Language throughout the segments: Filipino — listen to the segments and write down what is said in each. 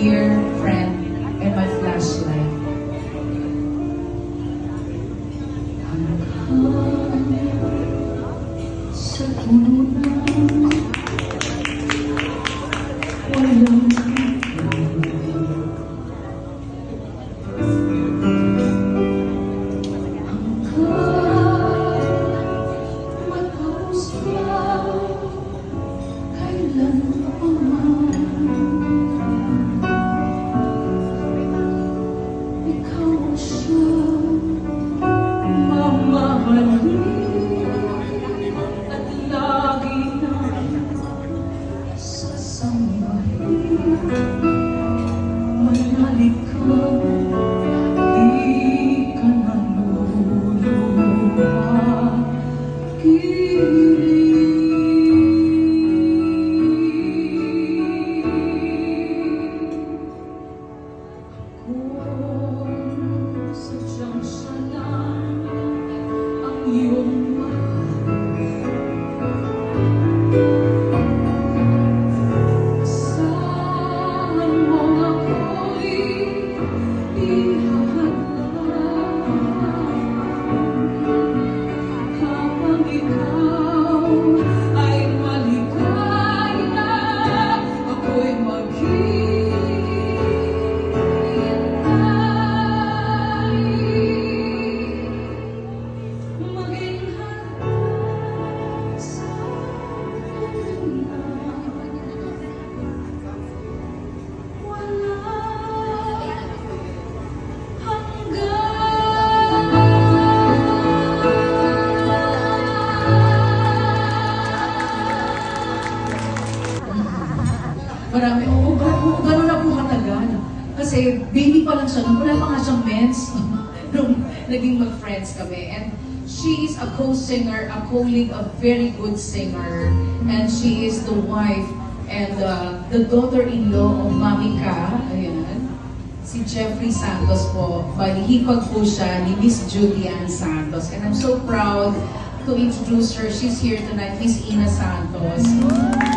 dear friend and my flashlight. Sa puno na walang marami, gano'n na po katagal. Kasi baby pa lang siya, nung wala pa nga siyang mens, nung naging mag-friends kami. And she is a co-singer, a colleague, a very good singer. And she is the wife and the daughter-in-law of Mami Ka, ayan, si Jeffrey Santos po. Balihipag po siya ni Miss Julian Santos. And I'm so proud to introduce her. She's here tonight, Miss Ina Santos.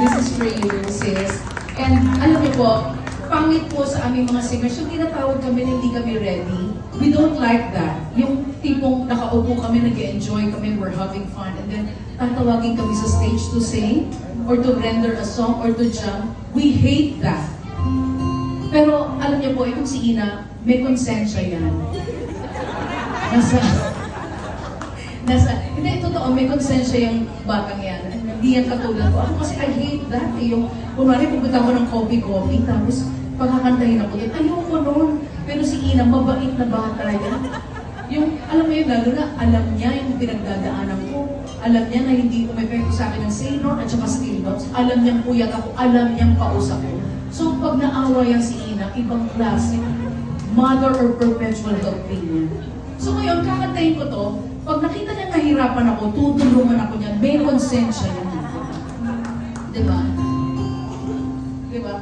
This is for you, sis. And alam niyo po, pangit po sa aming mga singers, yung tinatawag kami na hindi kami ready. We don't like that. Yung tipong nakaupo kami, nag-enjoy kami, we're having fun, and then tatawagin kami sa stage to sing, or to render a song, or to jump. We hate that. Pero alam niyo po, itong si Ina, may konsensya yan. Hindi, totoo, may konsensya yung batang yan. Hindi yan katulad ko. Ako kasi I hate that. Yung, kunwari, pupunta ko ng coffee, tapos pagkakantahin ako yun, ayoko nun. Pero si Ina, mabait na bata yan. Yung, alam mo yun, lalo na, alam niya yung pinagdadaanan ko. Alam niya na hindi umepekto sa akin ng Sailor at saka Steel Dogs. Alam niyang puyat ako, alam niyang kausap ko. So, pag naawa yan si Ina, ibang klase, mother or perpetual helping niya. So ngayon, kakantahin ko to, pag nakita niya nahirapan ako, tutulungan ako niya, may konsensya yan. Diba? Diba?